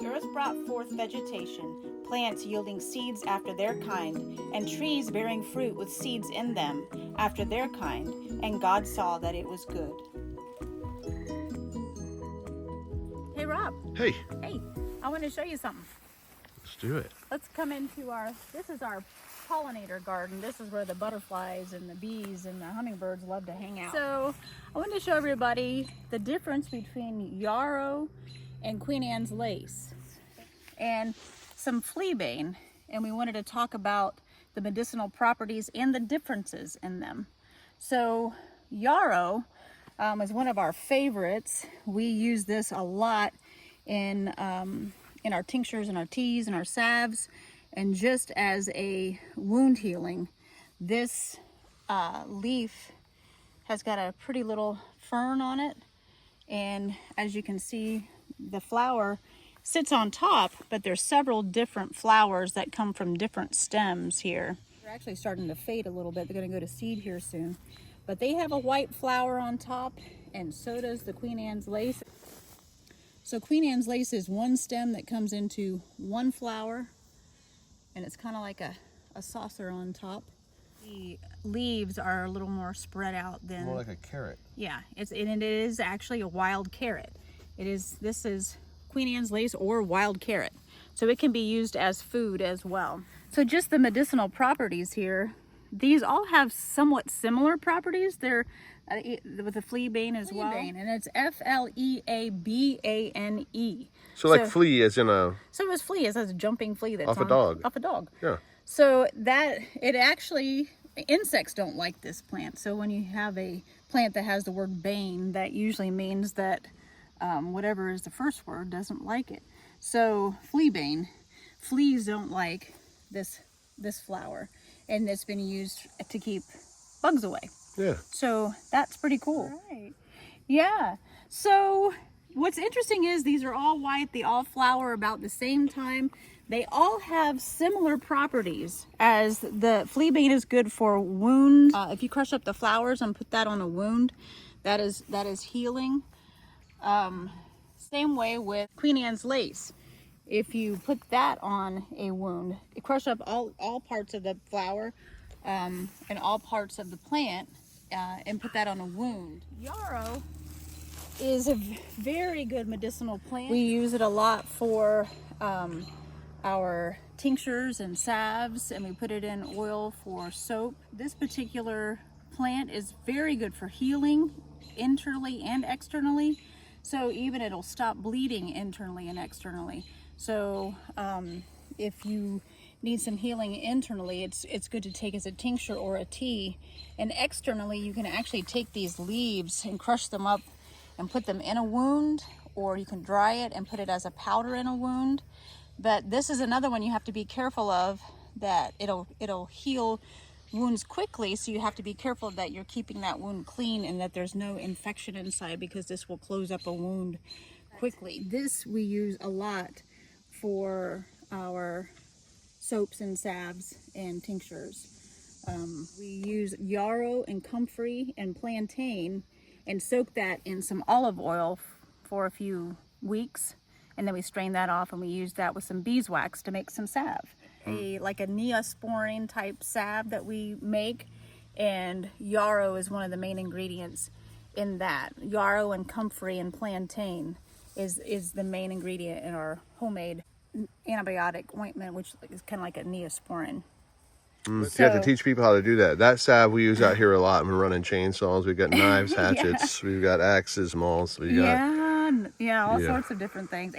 The earth brought forth vegetation, plants yielding seeds after their kind, and trees bearing fruit with seeds in them after their kind, and God saw that it was good. Hey Rob. Hey, Hey, I want to show you something. let's do it. Let's come into this is our pollinator garden. This is where the butterflies and the bees and the hummingbirds love to hang out. So I want to show everybody the difference between yarrow and Queen Anne's lace and some fleabane, and we wanted to talk about the medicinal properties and the differences in them. So yarrow is one of our favorites. We use this a lot in our tinctures and our teas and our salves, and just as a wound healing. This leaf has got a pretty little fern on it, and as you can see, the flower sits on top, but there's several different flowers that come from different stems here. They're actually starting to fade a little bit. They're going to go to seed here soon, but they have a white flower on top, and so does the Queen Anne's lace. So Queen Anne's lace is one stem that comes into one flower, and it's kind of like a saucer on top. The leaves are a little more spread out than... More like a carrot. Yeah, it is actually a wild carrot. This is Queen Anne's lace or wild carrot. So it can be used as food as well. So just the medicinal properties here, these all have somewhat similar properties. They're with the fleabane as well. And it's Fleabane. So like flea as in a... So it's flea, as a jumping flea that's off a dog. Off a dog. Yeah. So that, it actually, insects don't like this plant. So when you have a plant that has the word bane, that usually means that whatever is the first word doesn't like it. So fleabane, fleas don't like this flower, and it's been used to keep bugs away. Yeah. So that's pretty cool. Right. Yeah. So what's interesting is these are all white. They all flower about the same time. They all have similar properties, as the fleabane is good for wounds. If you crush up the flowers and put that on a wound, that is healing. Same way with Queen Anne's lace. If you put that on a wound, you crush up all parts of the flower and all parts of the plant and put that on a wound. Yarrow is a very good medicinal plant. We use it a lot for our tinctures and salves, and we put it in oil for soap. This particular plant is very good for healing internally and externally. So even it'll stop bleeding internally and externally. So if you need some healing internally, it's good to take as a tincture or a tea. And externally, you can actually take these leaves and crush them up and put them in a wound, or you can dry it and put it as a powder in a wound. But this is another one you have to be careful of, that it'll heal wounds quickly, so you have to be careful that you're keeping that wound clean and that there's no infection inside, because this will close up a wound quickly. This we use a lot for our soaps and salves and tinctures. We use yarrow and comfrey and plantain and soak that in some olive oil for a few weeks, and then we strain that off and we use that with some beeswax to make some salve. Like a neosporin type salve that we make, and yarrow is one of the main ingredients in that. Yarrow and comfrey and plantain is the main ingredient in our homemade antibiotic ointment, which is kind of like a neosporin. You have to teach people how to do that. That salve we use out here a lot. We're running chainsaws. We've got knives, hatchets. Yeah. We've got axes, mauls. All sorts of different things.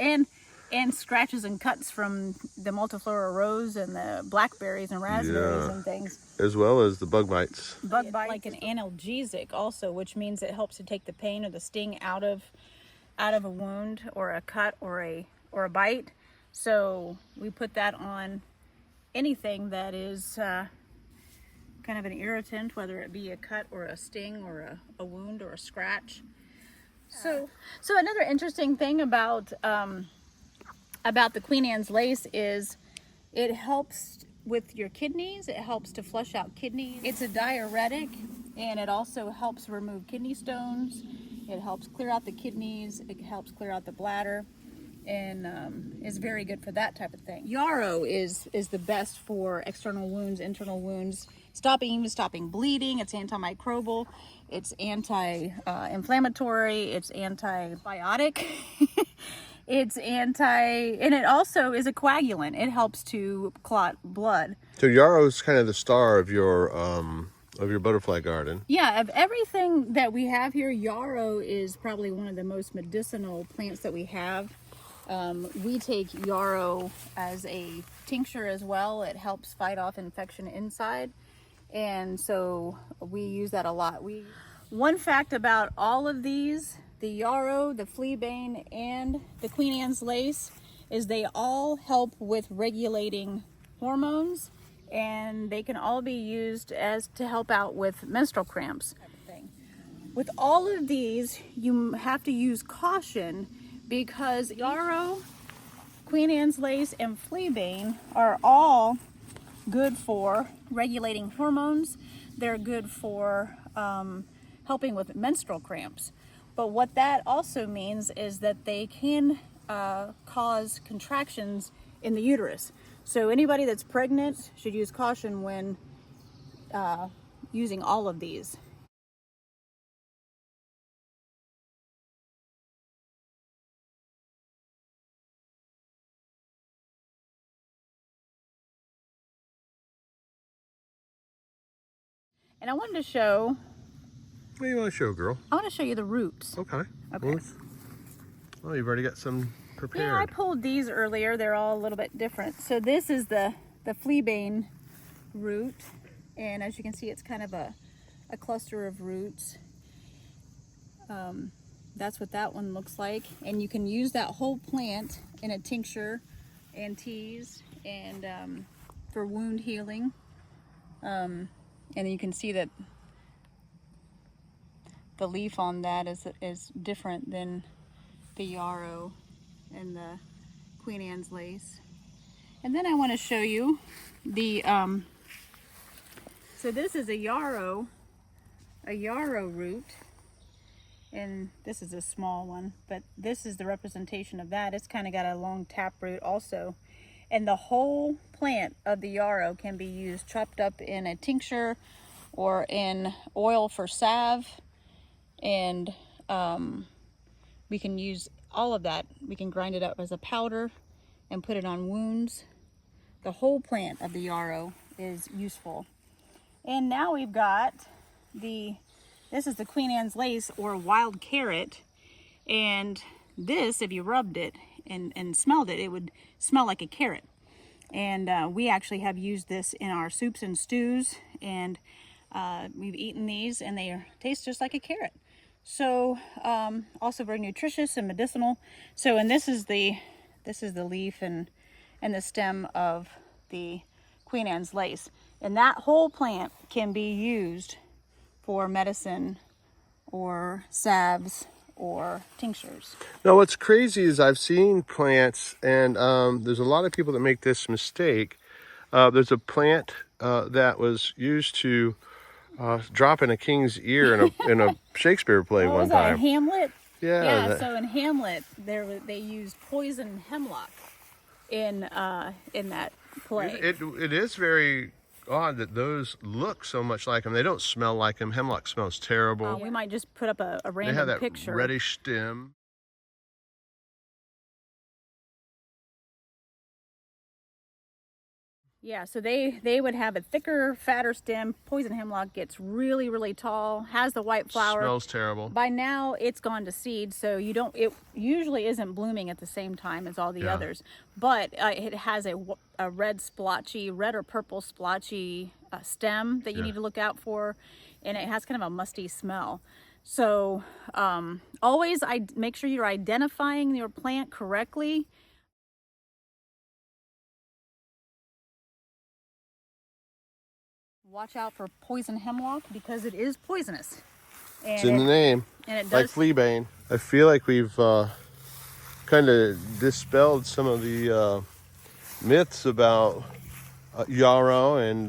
And scratches and cuts from the multiflora rose and the blackberries and raspberries and things. As well as the bug bites. Bug bites. Like an analgesic also, which means it helps to take the pain or the sting out of a wound or a cut or a bite. So we put that on anything that is kind of an irritant, whether it be a cut or a sting or a wound or a scratch. So another interesting thing about the Queen Anne's lace is it helps with your kidneys. It helps to flush out kidneys. It's a diuretic, and it also helps remove kidney stones. It helps clear out the kidneys. It helps clear out the bladder. and is very good for that type of thing. Yarrow is the best for external wounds, internal wounds, stopping bleeding. It's antimicrobial, it's anti-inflammatory, it's antibiotic. And it also is a coagulant. It helps to clot blood. So Yarrow's kind of the star of your butterfly garden. Yeah, of everything that we have here, yarrow is probably one of the most medicinal plants that we have. We take yarrow as a tincture as well. It helps fight off infection inside, and so we use that a lot. One fact about all of these, the yarrow, the fleabane, and the Queen Anne's lace, is they all help with regulating hormones, and they can all be used as to help out with menstrual cramps. With all of these, you have to use caution because yarrow, Queen Anne's lace, and fleabane are all good for regulating hormones. They're good for helping with menstrual cramps. But what that also means is that they can cause contractions in the uterus. So anybody that's pregnant should use caution when using all of these. And I wanted to show. What do you want to show, girl? I want to show you the roots. Okay. Okay. Oh, you've already got some prepared. Yeah, I pulled these earlier. They're all a little bit different. So this is the fleabane root, and as you can see, it's kind of a cluster of roots. That's what that one looks like, and you can use that whole plant in a tincture and teas and for wound healing. And you can see that the leaf on that is different than the yarrow and the Queen Anne's lace. And then I want to show you the so this is a yarrow root, and this is a small one, but this is the representation of that. It's kind of got a long tap root also, and the whole plant of the yarrow can be used chopped up in a tincture or in oil for salve, and we can use all of that. We can grind it up as a powder and put it on wounds. The whole plant of the yarrow is useful. And now we've got this is the Queen Anne's lace or wild carrot, and this, if you rubbed it and smelled it, it would smell like a carrot. And we actually have used this in our soups and stews, and we've eaten these and they taste just like a carrot. So also very nutritious and medicinal. So, and this is the leaf and the stem of the Queen Anne's lace, and that whole plant can be used for medicine or salves or tinctures. Now, what's crazy is I've seen plants, and there's a lot of people that make this mistake. There's a plant that was used to drop in a king's ear in a Shakespeare play one time. Hamlet? Yeah. So in Hamlet, they used poison hemlock in that play. It is very odd that those look so much like them. They don't smell like them. Hemlock smells terrible. We might just put up a random they have that picture. Reddish stem. Yeah, so they would have a thicker, fatter stem. Poison hemlock gets really, really tall, has the white flower. Smells terrible. By now, it's gone to seed, so it usually isn't blooming at the same time as all the others. But it has a red or purple splotchy stem that you need to look out for, and it has kind of a musty smell. So always make sure you're identifying your plant correctly. Watch out for poison hemlock because it is poisonous. And it's in the name. And it does. Like fleabane. I feel like we've kind of dispelled some of the myths about yarrow and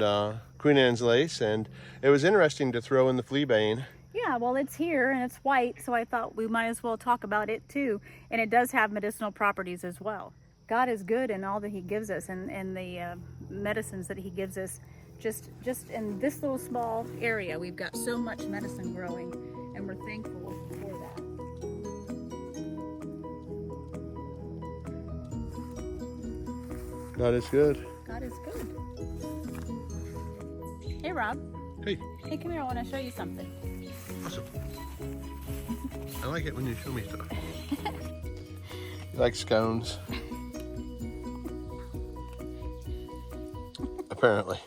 Queen Anne's lace, and it was interesting to throw in the fleabane. Yeah, well, it's here and it's white, so I thought we might as well talk about it too. And it does have medicinal properties as well. God is good in all that He gives us, and the medicines that He gives us. Just in this little small area, we've got so much medicine growing, and we're thankful for that. God is good. God is good. Hey, Rob. Hey, Hey, come here. I want to show you something. awesome. I like it when you show me stuff. You like scones? Apparently.